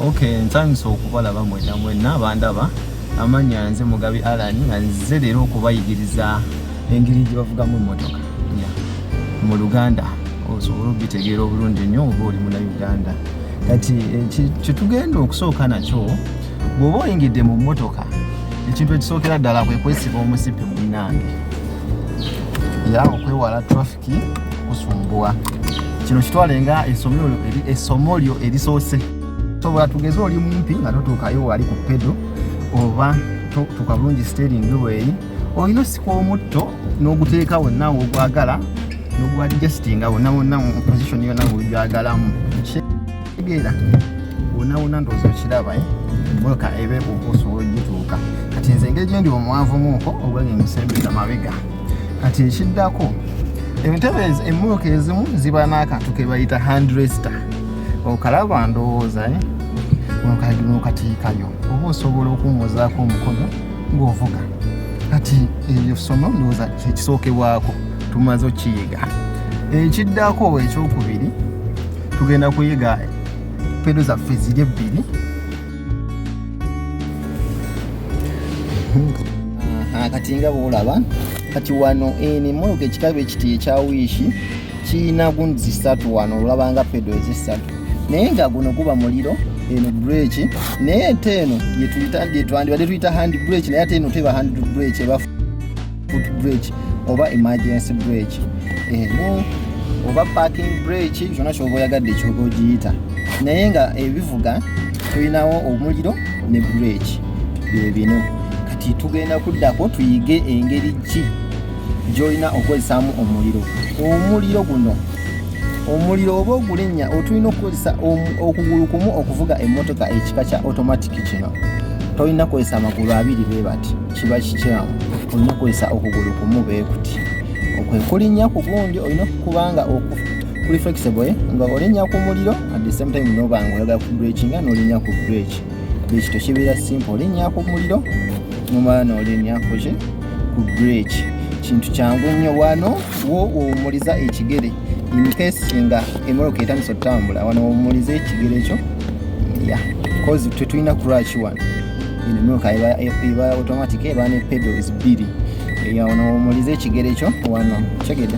Okay, nsanyusa okubalaba mwenna bandaba amanya nze Mugabi Alan nga nze leero okubayigiriza engeri gye bavugamu emmotoka mu Luganda osobola okubitegeera obulungi nnyo oba oli muna Uganda. Kati kye tugenda okusooka nakyo bw'oba oyingidde mu mmotoka ekintu ekisookera ddala kwe kwesiba omusipi munnange era okwewala traffic kusumbuwa. Kino kitwale nga essomo lyo erisoose. Sobola tugeze oli mumpi nga totuukayo wali ku pedo oba tuka bulungi steering wheel olina osika omutto n'oguteeka wonna ogwagala n'ogwadjustinga wonna mu position yonna w'ogyagalamu kitegeera wonna ndowooza okiraba emmotoka ebe okusobola ogituuka. Kati nze engeri gye ndi omuwanvumuuko obwenge ngisembeza mabega. Kati ekiddako entebe emmotoka ezimu ziba n'akantu ke bayita handrester okalaba ndowooza n'okatiikayo oba osobola okuwumuzaako omukono ng'ovuga. Kati ebyo ssomo ndowooza kyekisookebwako tumaze okukiyiga. Ekiddako ekyokubiri tugenda kuyiga pedo zaffe ziri ebbiri. Kati nga bw'olaba kati wano emmotoka ekikabe ekiti ekya wiishi kirina gunzi 3 wano olaba nga pedo ezisatu naye nga guno guba muliro eno brake naye ate eno twandibadde tuyita hand brake naye ate eno teba hand brake eba foot brake oba emergency brake eno oba parking brake kyonna kyoba oyagadde ekyoba ogiyita naye nga ebivuga tulinawo omuliro ne brake bye bino. Kati tugenda kuddako tuyige engeri ki gy'olina okukozesaamu omuliro guno. Omuliro oba ogulinnya otulina okukozesa okugulu kumu okuvuga emmotoka ekika kya automatic kino. Tolina kukozesa amagulu abiri bwe bati kiba kikyamu. Olina kukozesa okugulu kumu bwe kuti. Okulinnya ku gundi olina kubanga kuli flexible nga olinnya ku muliro at the same time n'oba nga oyagala ku brake nga n'olinnya ku brake. Ekyo kibeera simple olinnya ku muliro nomala n'olinnya ku brake. Kintu kyangu nnyo wano wo owumuliza ekigere in case nga emmotoka etandise okutambula wano owumuliza ekigere ekyo cause tetulina clutch wano emmotoka eba automatic eba ne pedals bbiri wano owumuliza ekigere ekyo wano kyegede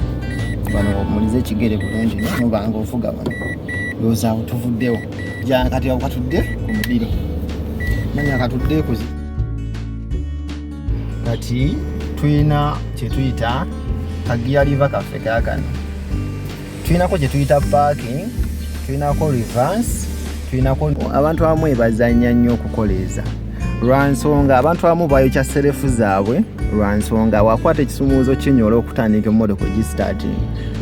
wano owumuliza ekigere bulungi noba nga ovuga wano ndowooza awo tuvuddewo kati awo katudde ku muliro manya katudde kuzi. Kati tulina kyetuyita kagiya liva kaffe kaakano. Tulinako kyetuyita parking, tulinako reverse, tulinako abantu abamu ebazannya nnyo okukoleeza lwa nsonga abantu abamu bayokya serefu zaabwe lwa nsonga wakwata ekisumuuzo kinyola okutandika emmotoka gistarting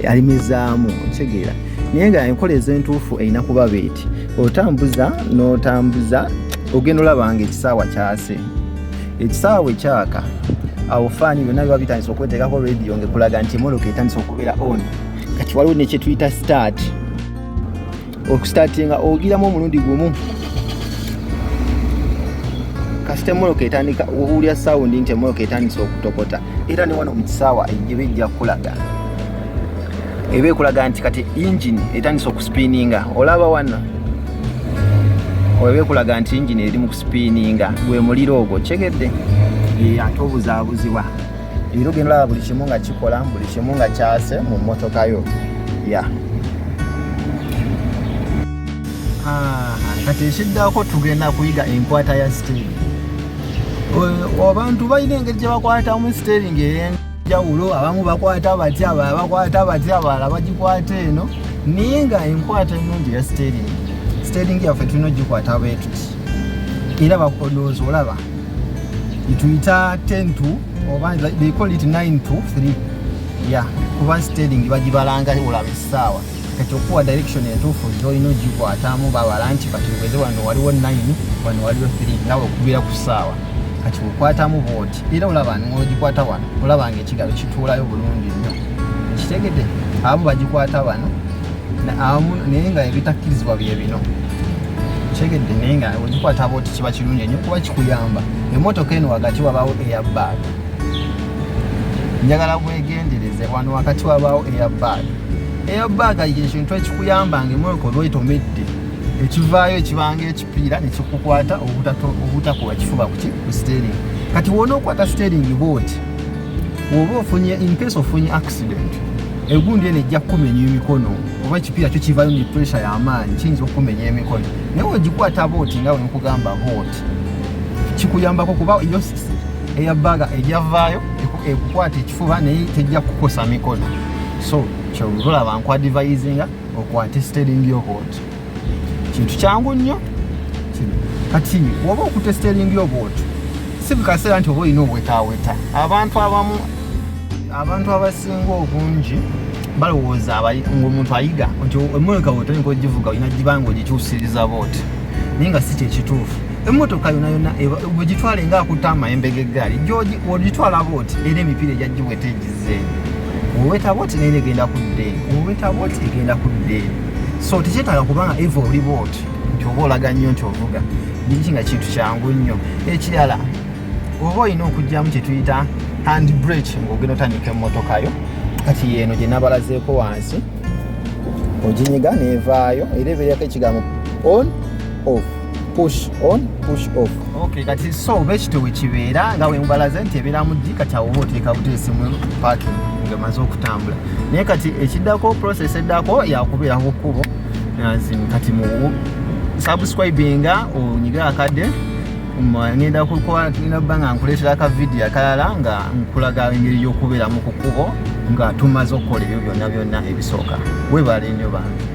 alimizaamu okitegeera naye nga enkoleeza entuufu erina kuba beeti otambuza n'otambuza ogenda olabanga ekisaawa kyase ekisaawa ekyaka awo faani byonna biba bitandise okweteekako radio ngekulaga nti emmotoka etandise okubeera on. Kati waliwo ne kyetuyita start okustartinga ogiramu omulundi gumu kasita emmotoka etandika owulira sawundi nti emmotoka etandise okutokota era ne wano mu kisaawa eba ejja kukulaga eba ekulaga nti kati engine etandise okuspininga olaba wano eba ekulaga nti engine eri mu kuspininga gwe muliro ogwo kyegedde ate obuzaabuzibwa era ogenda olaba buli kimu nga kikola buli kimu nga kyase mu mmotoka yo kati ekiddako tugenda kuyiga enkwata ya steering. Abantu balina engeri gye bakwatamu steering ey'enjawulo abamu bakwata batya abalala bakwata batya abalala bagikwata eno naye nga enkwata ennungi ya steering yaffe tulina ogikwata bwe tuti era bakodooza olaba ituyita 10 to oba they call it 9 to 3 kuba steering bagibalanga olaba essaawa kati okuwa direction entuufu gy'olina ogikwatamu babala nti kati ugeze wano waliwo 9 wano waliwo 3 nawe okubira ku ssaawa kati okwatamu booti era olaba ng'ogikwata wano olaba ng'ekigalo kituulayo bulungi nnyo kitegedde abamu bagikwata wano naye nga ebitakkirizibwa bye bino kitegedde naye nga ogikwata booti kiba kirungi nnyo kuba kikuyamba. Emmotoka eno wakati wabaawo airbag njagala bwegendereze wano wakati wabaawo airbag ekintu ekikuyamba nga emmotoka oba etomedde ekivaayo ekibanga ekipiira ne kikukwata obutakuba kifuba ku steering. Kati wona okwata steering bw'oti oba ofunye in case ofunye accident egundi eno ejja kukumenya emikono oba ekipiira kyo kivaayo ne pressure y'amaanyi kiyinza okukumenya emikono naye wegikwata bw'oti nga we nkugamba bw'oti kikuyambako kuba yo eyabbaga ejavaayo ekukwata ekifuba naye tejja kukosa mikono. So kyolaba nkwadvisinga okwate steering yo bw'oti. Kintu kyangu nnyo. Kati woba okutte steering yo bw'oti si bikaseera nti oba olina obwetaweta. Abantu abasinga obungi balowooza ng'omuntu ayiga nti emmotoka bw'otandika ogivuga olina gibanga ogikyusiriza bw'oti naye nga si kyekituufu. Emmotoka yonna bwegitwala nga akutta amayembe g'eggaali ogitwala bw'oti era emipiira ejja gibweta egizzeeyo. Bw'oweta bw'oti naye egenda kudda eri, bw'oweta bw'oti egenda kudda eri. So tekyetaaga kubanga eva oli bw'oti nti oba olaga nnyo nti ovuga niki nga kintu kyangu nnyo. Ekirala oba olina okugyamu kye tuyita hand brake ng'ogenda otandika emmotoka yo. Kati yeeno gye nabalazeeko wansi oginyiga n'evaayo era ebeerako ekigambo on off, push on push off. Okay, kati so oba ekito bwe kibeera nga we mbalaze nti ebeera mu ddi kati awo oba oteeka buteesi mu parking ng'emaze okutambula. Naye kati ekiddako process eddako yakubeera ku kkubo kati mu subscribinga onyiga akadde ngenda kubba nga nkuleetera aka video akalala nga nkulaga engeri y'okubeera mu kkubo nga tumaze okukola ebyo byonna ebisooka. Weebale nnyo bantu.